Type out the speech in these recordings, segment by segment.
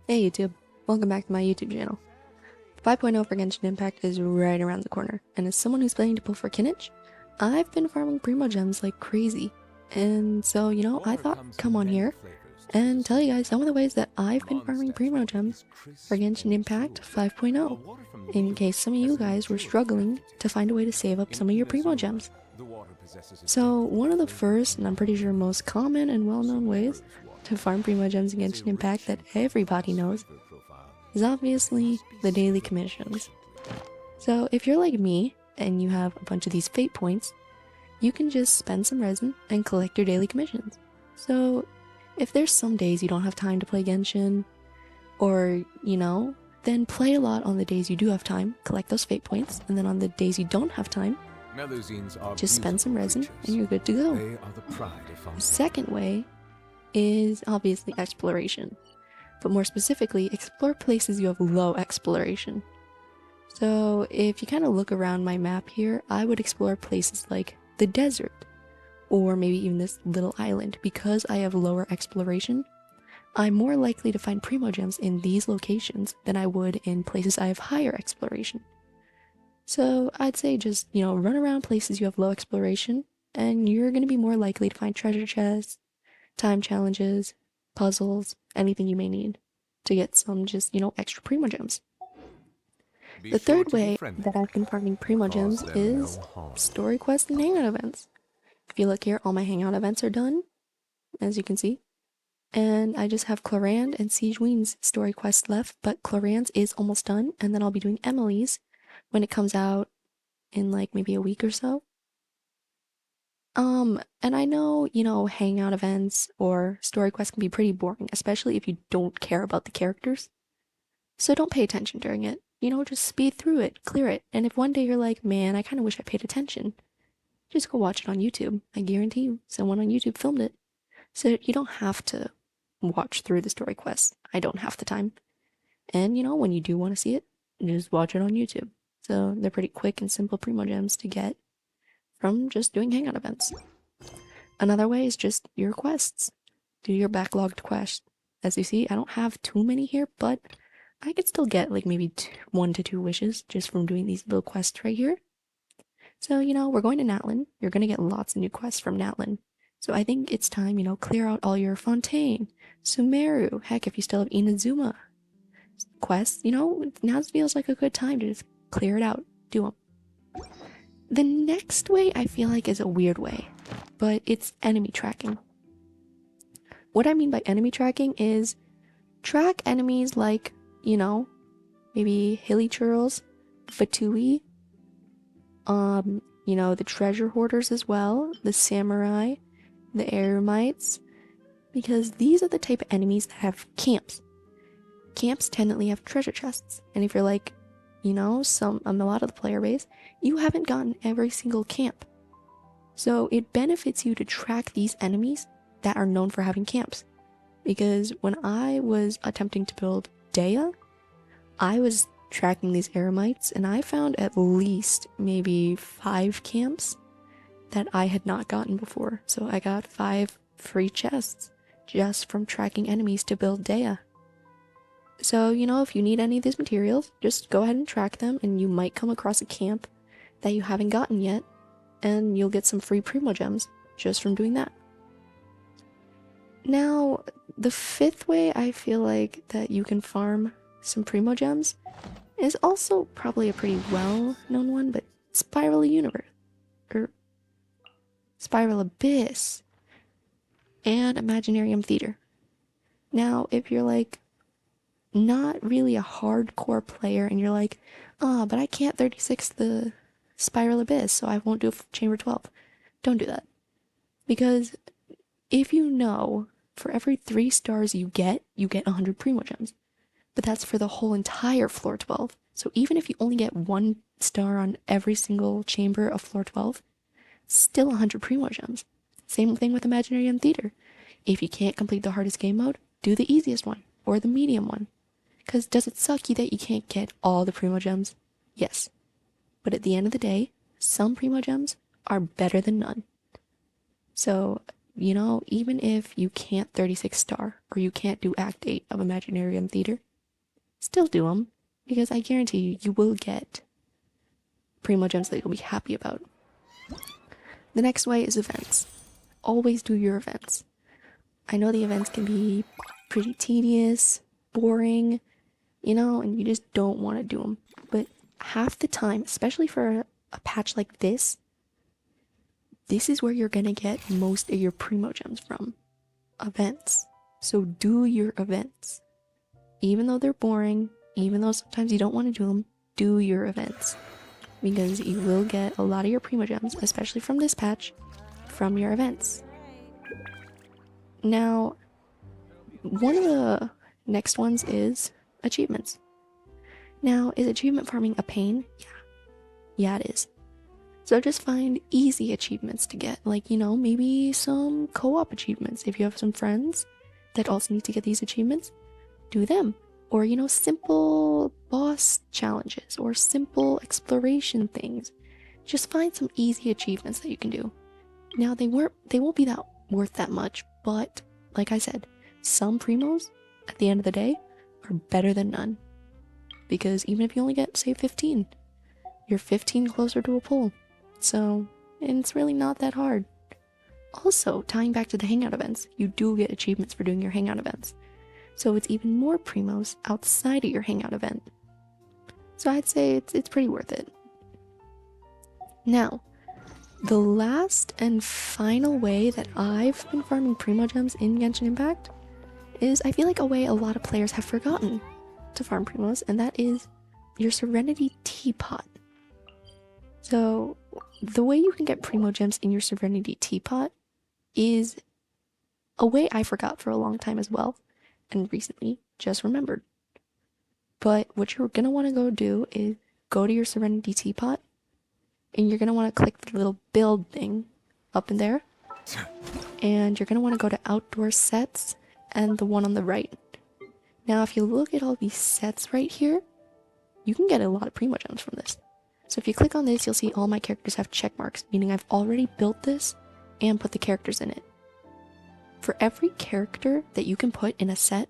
Hey YouTube, welcome back to my YouTube channel. 5.0 for Genshin Impact is right around the corner, and as someone who's planning to pull for Kinich, I've been farming Primogems like crazy. And so, I thought come on here and tell you guys some of the ways that I've been farming Primogems for Genshin Impact 5.0, in case some of you guys were struggling to find a way to save up some of your Primogems. So one of the first, and I'm pretty sure most common and well-known ways to farm Primogems in Genshin Impact that everybody knows is obviously the daily commissions. So if you're like me and you have a bunch of these fate points, you can just spend some resin and collect your daily commissions. So if there's some days you don't have time to play Genshin, or then play a lot on the days you do have time, collect those fate points, and then on the days you don't have time, just spend some resin and you're good to go. The second way is obviously exploration, but more specifically, explore places you have low exploration. So if you kind of look around my map here, I would explore places like the desert, or maybe even this little island. Because I have lower exploration, I'm more likely to find Primogems in these locations than I would in places I have higher exploration. So I'd say just, run around places you have low exploration, and you're going to be more likely to find treasure chests, time challenges, puzzles, anything you may need to get some just, extra Primogems. The third way that I've been farming Primogems is story quests and hangout events. If you look here, all my hangout events are done, as you can see. And I just have Clorand and Siege Ween's story quest left, but Clorand's is almost done, and then I'll be doing Emily's when it comes out in like maybe a week or so. And I know, hangout events or story quests can be pretty boring, especially if you don't care about the characters. So don't pay attention during it. Just speed through it, clear it. And if one day you're like, man, I kind of wish I paid attention, just go watch it on YouTube. I guarantee you, someone on YouTube filmed it. So you don't have to watch through the story quests. I don't have the time. And when you do want to see it, just watch it on YouTube. So they're pretty quick and simple Primogems to get from just doing hangout events. Another way is just your quests. Do your backlogged quests. As you see, I don't have too many here, but I could still get like maybe 1 to 2 wishes just from doing these little quests right here. So, we're going to Natlan. You're going to get lots of new quests from Natlan. So I think it's time, clear out all your Fontaine, Sumeru, heck, if you still have Inazuma quests, now feels like a good time to just clear it out, do them. The next way I feel like is a weird way, but it's enemy tracking. What I mean by enemy tracking is track enemies like, maybe Hilly Churls, Fatui, the treasure hoarders as well, the samurai, the eremites, because these are the type of enemies that have camps. Camps tend to have treasure chests, and if you're like, a lot of the player base, you haven't gotten every single camp. So it benefits you to track these enemies that are known for having camps. Because when I was attempting to build Dea, I was tracking these eremites, and I found at least maybe 5 camps that I had not gotten before. So I got 5 free chests just from tracking enemies to build Dea. So, if you need any of these materials, just go ahead and track them, and you might come across a camp that you haven't gotten yet, and you'll get some free Primogems just from doing that. Now, the 5th way I feel like that you can farm some Primogems is also probably a pretty well-known one, but Spiral Universe, or Spiral Abyss, and Imaginarium Theater. Now, if you're like not really a hardcore player and you're like, but I can't 36 the Spiral Abyss, so I won't do Chamber 12. Don't do that. Because if for every 3 stars you get 100 Primogems. But that's for the whole entire floor 12. So even if you only get 1 star on every single chamber of floor 12, still 100 Primogems. Same thing with Imaginarium Theater. If you can't complete the hardest game mode, do the easiest one, or the medium one. Because does it suck you that you can't get all the Primogems? Yes. But at the end of the day, some Primogems are better than none. So you know, even if you can't 36 star or you can't do Act 8 of Imaginarium Theater, still do them, because I guarantee you, you will get Primogems that you'll be happy about. The next way is events. Always do your events. I know the events can be pretty tedious, boring, you know, and you just don't want to do them. But half the time, especially for a patch like this is where you're gonna get most of your Primogems from. Events. So do your events. Even though they're boring, even though sometimes you don't want to do them, do your events. Because you will get a lot of your Primogems, especially from this patch, from your events. Now, one of the next ones is achievements. Now, is achievement farming a pain? Yeah, it is. So just find easy achievements to get, like, you know, maybe some co-op achievements. If you have some friends that also need to get these achievements, do them. Or, you know, simple boss challenges or simple exploration things. Just find some easy achievements that you can do. Now, they won't be that worth that much, but like I said, some primos at the end of the day are better than none. Because even if you only get, say, 15, you're 15 closer to a pull. So, and it's really not that hard. Also, tying back to the Hangout events, you do get achievements for doing your Hangout events. So it's even more primos outside of your Hangout event. So I'd say it's pretty worth it. Now, the last and final way that I've been farming Primogems in Genshin Impact is, I feel like, a way a lot of players have forgotten to farm Primos, and that is your Serenity Teapot. So, the way you can get Primogems in your Serenity Teapot is a way I forgot for a long time as well, and recently just remembered. But what you're gonna want to go do is go to your Serenity Teapot, and you're gonna want to click the little build thing up in there, and you're gonna want to go to Outdoor Sets and the one on the right. Now, if you look at all these sets right here, you can get a lot of Primogems from this. So if you click on this, you'll see all my characters have check marks, meaning I've already built this and put the characters in it. For every character that you can put in a set,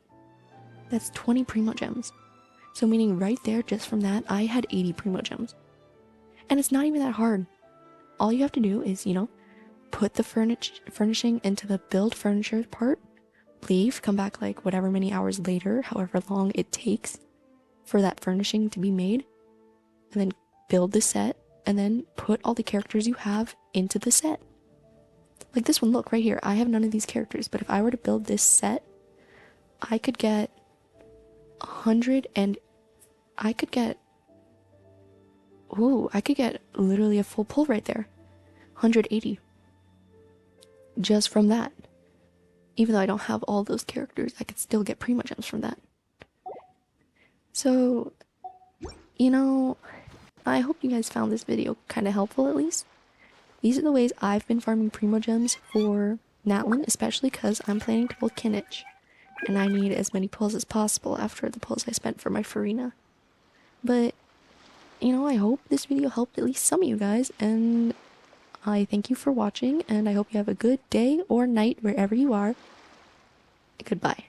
that's 20 Primogems. So meaning right there, just from that, I had 80 Primogems. And it's not even that hard. All you have to do is, you know, put the furnishing into the build furniture part, leave, come back like whatever many hours later, however long it takes for that furnishing to be made, and then build the set, and then put all the characters you have into the set. Like this one, look right here, I have none of these characters, but if I were to build this set, I could get 100 and I could get literally a full pull right there. 180. Just from that. Even though I don't have all those characters, I could still get Primogems from that. So, you know, I hope you guys found this video kind of helpful at least. These are the ways I've been farming Primogems for Natlan, especially because I'm planning to pull Kinich. And I need as many pulls as possible after the pulls I spent for my Farina. But, you know, I hope this video helped at least some of you guys, and I thank you for watching, and I hope you have a good day or night wherever you are. Goodbye.